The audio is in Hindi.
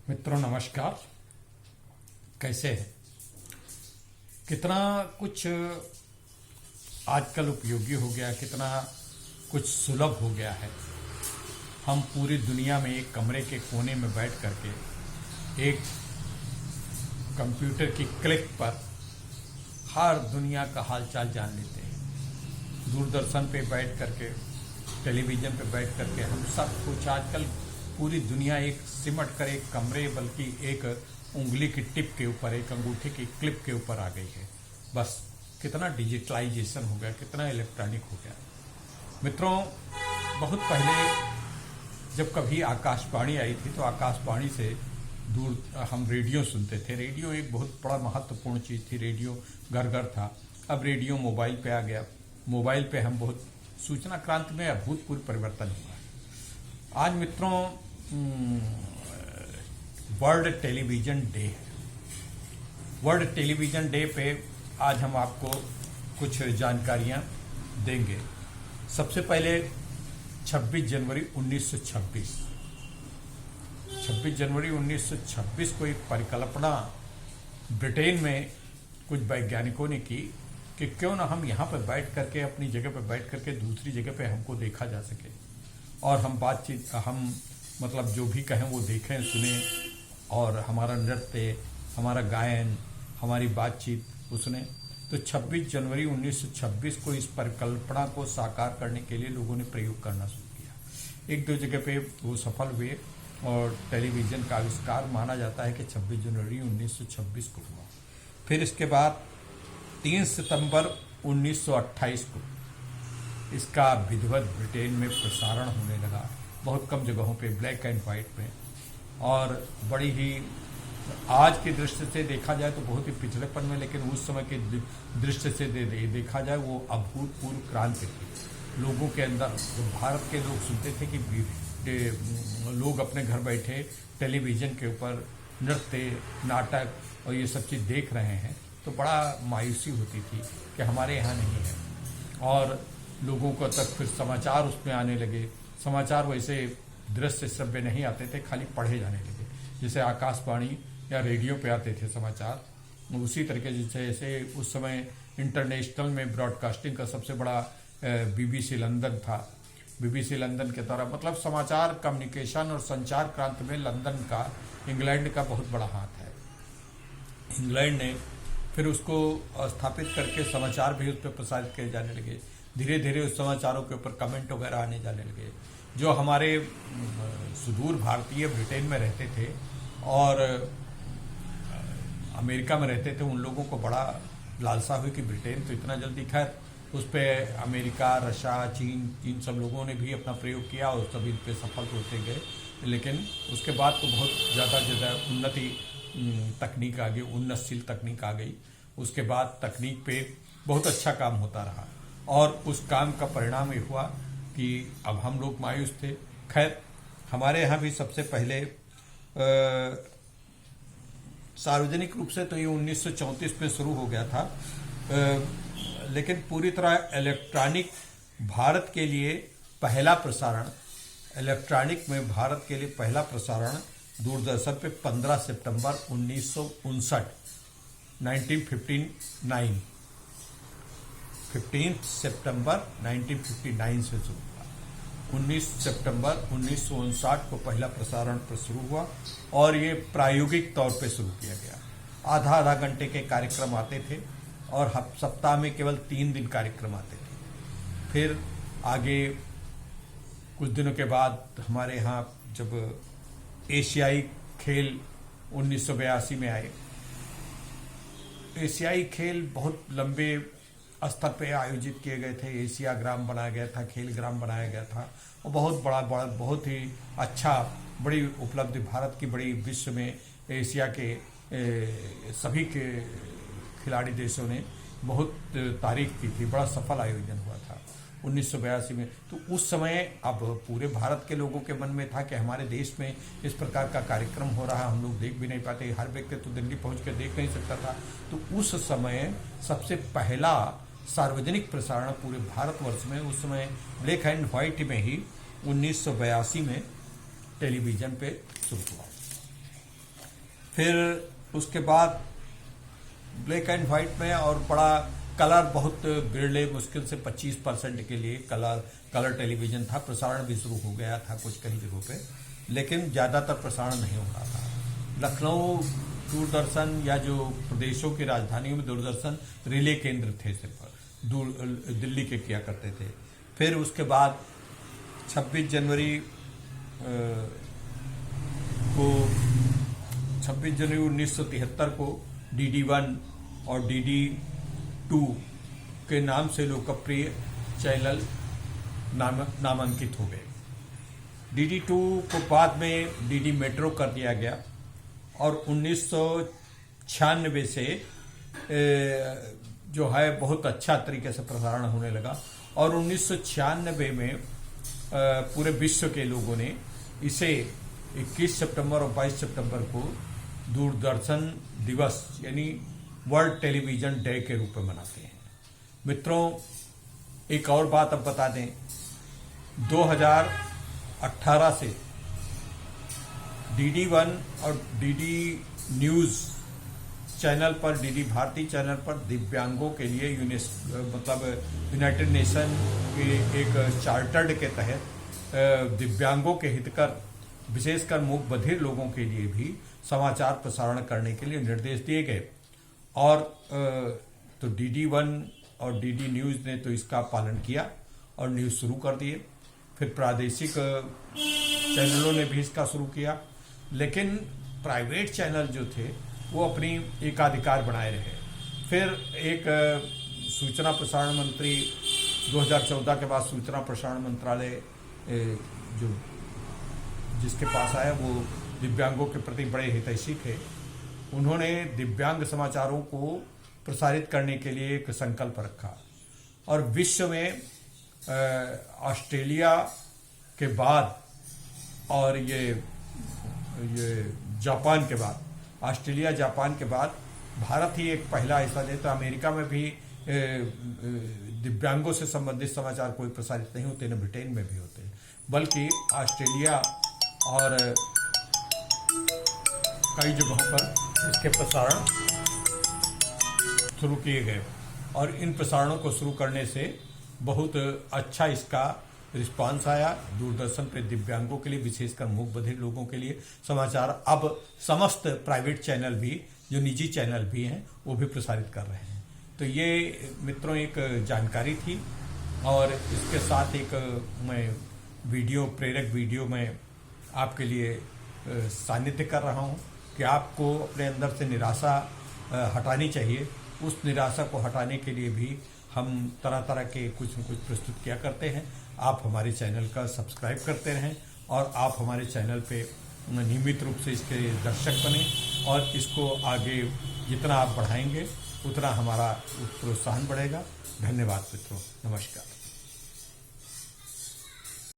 मित्रों नमस्कार। कैसे हैं? कितना कुछ आजकल उपयोगी हो गया, कितना कुछ सुलभ हो गया है। हम पूरी दुनिया में एक कमरे के कोने में बैठ करके एक कंप्यूटर की क्लिक पर हर दुनिया का हालचाल जान लेते हैं। दूरदर्शन पे बैठ करके, टेलीविज़न पे बैठ करके हम सब कुछ आजकल पूरी दुनिया एक सिमट कर एक कमरे, बल्कि एक उंगली की टिप के ऊपर, एक अंगूठे की क्लिप के ऊपर आ गई है। बस कितना डिजिटलाइजेशन हो गया, कितना इलेक्ट्रॉनिक हो गया। मित्रों, बहुत पहले जब कभी आकाशवाणी आई थी तो आकाशवाणी से दूर हम रेडियो सुनते थे। रेडियो एक बहुत बड़ा महत्वपूर्ण चीज़ थी। रेडियो घर घर था। अब रेडियो मोबाइल पे आ गया। मोबाइल पे हम बहुत सूचना क्रांति में अभूतपूर्व परिवर्तन हुआ है। आज मित्रों वर्ल्ड टेलीविज़न डे है। वर्ल्ड टेलीविज़न डे पे आज हम आपको कुछ जानकारियां देंगे। सबसे पहले 26 जनवरी 1926 को एक परिकल्पना ब्रिटेन में कुछ वैज्ञानिकों ने की कि क्यों ना हम यहाँ पर बैठ करके, अपनी जगह पर बैठ करके दूसरी जगह पे हमको देखा जा सके और हम मतलब जो भी कहें वो देखें, सुने, और हमारा नृत्य, हमारा गायन, हमारी बातचीत वो सुने। तो 26 जनवरी 1926 को इस परिकल्पना को साकार करने के लिए लोगों ने प्रयोग करना शुरू किया। एक दो जगह पे वो सफल हुए और टेलीविज़न का आविष्कार माना जाता है कि 26 जनवरी 1926 को हुआ। फिर इसके बाद 3 सितंबर 1928 को इसका विधिवत ब्रिटेन में प्रसारण होने लगा। बहुत कम जगहों पे ब्लैक एंड वाइट में, और बड़ी ही आज की दृष्टि से देखा जाए तो बहुत ही पिछड़ेपन में, लेकिन उस समय की दृष्टि से देखा जाए वो अभूतपूर्व क्रांति थी लोगों के अंदर। जो भारत के लोग सुनते थे कि लोग अपने घर बैठे टेलीविज़न के ऊपर नृत्य, नाटक और ये सब चीज़ देख रहे हैं, तो बड़ा मायूसी होती थी कि हमारे यहाँ नहीं है। और लोगों को तक फिर समाचार उसमें आने लगे। समाचार वैसे दृश्य श्रव्य नहीं आते थे, खाली पढ़े जाने लगे। जैसे आकाशवाणी या रेडियो पे आते थे समाचार, उसी तरीके जैसे उस समय इंटरनेशनल में ब्रॉडकास्टिंग का सबसे बड़ा BBC लंदन था। BBC लंदन के द्वारा, मतलब समाचार, कम्युनिकेशन और संचार क्रांति में लंदन का, इंग्लैंड का बहुत बड़ा हाथ है। इंग्लैंड ने फिर उसको स्थापित करके समाचार भी उस पर प्रसारित किए जाने लगे। धीरे धीरे उस समाचारों के ऊपर कमेंट वगैरह आने जाने लगे। जो हमारे सुदूर भारतीय ब्रिटेन में रहते थे और अमेरिका में रहते थे, उन लोगों को बड़ा लालसा हुई कि ब्रिटेन तो इतना जल्दी, खैर उस पर अमेरिका, रशिया, चीन, इन सब लोगों ने भी अपना प्रयोग किया और सभी इन पर सफल होते गए। लेकिन उसके बाद तो बहुत ज़्यादा उन्नति तकनीक आ गई, उन्नतशील तकनीक आ गई। उसके बाद तकनीक पे बहुत अच्छा काम होता रहा और उस काम का परिणाम ये हुआ कि अब हम लोग मायूस थे। खैर हमारे यहाँ भी सबसे पहले सार्वजनिक रूप से तो ये 1934 में शुरू हो गया था, लेकिन पूरी तरह इलेक्ट्रॉनिक भारत के लिए पहला प्रसारण, इलेक्ट्रॉनिक में भारत के लिए पहला प्रसारण दूरदर्शन पे 15 सितंबर 1959 1959 15 सितंबर 1959 से शुरू हुआ। 19 सितंबर 1959 को पहला प्रसारण शुरू हुआ और ये प्रायोगिक तौर पे शुरू किया गया। आधा घंटे के कार्यक्रम आते थे और सप्ताह में केवल 3 दिन कार्यक्रम आते थे। फिर आगे कुछ दिनों के बाद हमारे यहाँ जब एशियाई खेल 1982 में आए, एशियाई खेल बहुत लंबे स्तर पे आयोजित किए गए थे। एशिया ग्राम बनाया गया था, खेल ग्राम बनाया गया था और बहुत बड़ा बहुत ही अच्छा, बड़ी उपलब्धि भारत की, बड़ी विश्व में एशिया के सभी के खिलाड़ी देशों ने बहुत तारीफ की थी। बड़ा सफल आयोजन हुआ था 1982 में। तो उस समय अब पूरे भारत के लोगों के मन में था कि हमारे देश में इस प्रकार का कार्यक्रम हो रहा है, हम लोग देख भी नहीं पाते, हर व्यक्ति तो दिल्ली पहुंच कर देख नहीं सकता था। तो उस समय सबसे पहला सार्वजनिक प्रसारण पूरे भारतवर्ष में, उस समय ब्लैक एंड व्हाइट में ही 1982 में टेलीविज़न पे शुरू हुआ। फिर उसके बाद ब्लैक एंड व्हाइट में, और बड़ा कलर बहुत बिरले मुश्किल से 25% के लिए कलर टेलीविजन था। प्रसारण भी शुरू हो गया था कुछ कई जगहों पे, लेकिन ज़्यादातर प्रसारण नहीं हो रहा था। लखनऊ दूरदर्शन या जो प्रदेशों की राजधानियों में दूरदर्शन रिले केंद्र थे सिर्फ, दिल्ली के किया करते थे। फिर उसके बाद 26 जनवरी 1973 को DD1 और DD2 के नाम से लोकप्रिय चैनल नामांकित हो गए। DD2 को बाद में DD मेट्रो कर दिया गया और 1996 से जो है बहुत अच्छा तरीके से प्रसारण होने लगा। और 1996 में पूरे विश्व के लोगों ने इसे 21 सितंबर और 22 सितंबर को दूरदर्शन दिवस यानी वर्ल्ड टेलीविजन डे के रूप में मनाते हैं। मित्रों, एक और बात अब बता दें, 2018 से DD1 और DD न्यूज़ चैनल पर, DD भारती चैनल पर दिव्यांगों के लिए यूनाइटेड नेशन के एक चार्टर्ड के तहत दिव्यांगों के हितकर, विशेषकर मूक बधिर लोगों के लिए भी समाचार प्रसारण करने के लिए निर्देश दिए गए। और तो DD1 और DD न्यूज़ ने तो इसका पालन किया और न्यूज़ शुरू कर दिए। फिर प्रादेशिक चैनलों ने भी इसका शुरू किया, लेकिन प्राइवेट चैनल जो थे वो अपनी एकाधिकार बनाए रहे। फिर एक सूचना प्रसारण मंत्री 2014 के बाद सूचना प्रसारण मंत्रालय जो जिसके पास आया वो दिव्यांगों के प्रति बड़े हितैषी थे। उन्होंने दिव्यांग समाचारों को प्रसारित करने के लिए एक संकल्प रखा और विश्व में ऑस्ट्रेलिया के बाद और ये जापान के बाद, ऑस्ट्रेलिया जापान के बाद भारत ही एक पहला ऐसा देश। तो अमेरिका में भी दिव्यांगों से संबंधित समाचार कोई प्रसारित नहीं होते, न ब्रिटेन में भी होते, बल्कि ऑस्ट्रेलिया और कई जगहों पर इसके प्रसारण शुरू किए गए। और इन प्रसारणों को शुरू करने से बहुत अच्छा इसका रिस्पांस आया। दूरदर्शन पे दिव्यांगों के लिए, विशेषकर मूक बधिर लोगों के लिए समाचार अब समस्त प्राइवेट चैनल भी, जो निजी चैनल भी हैं, वो भी प्रसारित कर रहे हैं। तो ये मित्रों एक जानकारी थी। और इसके साथ एक मैं प्रेरक वीडियो में आपके लिए सानिध्य कर रहा हूँ कि आपको अपने अंदर से निराशा हटानी चाहिए। उस निराशा को हटाने के लिए भी हम तरह तरह के कुछ न कुछ प्रस्तुत किया करते हैं। आप हमारे चैनल का सब्सक्राइब करते रहें और आप हमारे चैनल पे नियमित रूप से इसके दर्शक बने, और इसको आगे जितना आप बढ़ाएंगे उतना हमारा प्रोत्साहन बढ़ेगा। धन्यवाद मित्रों, नमस्कार।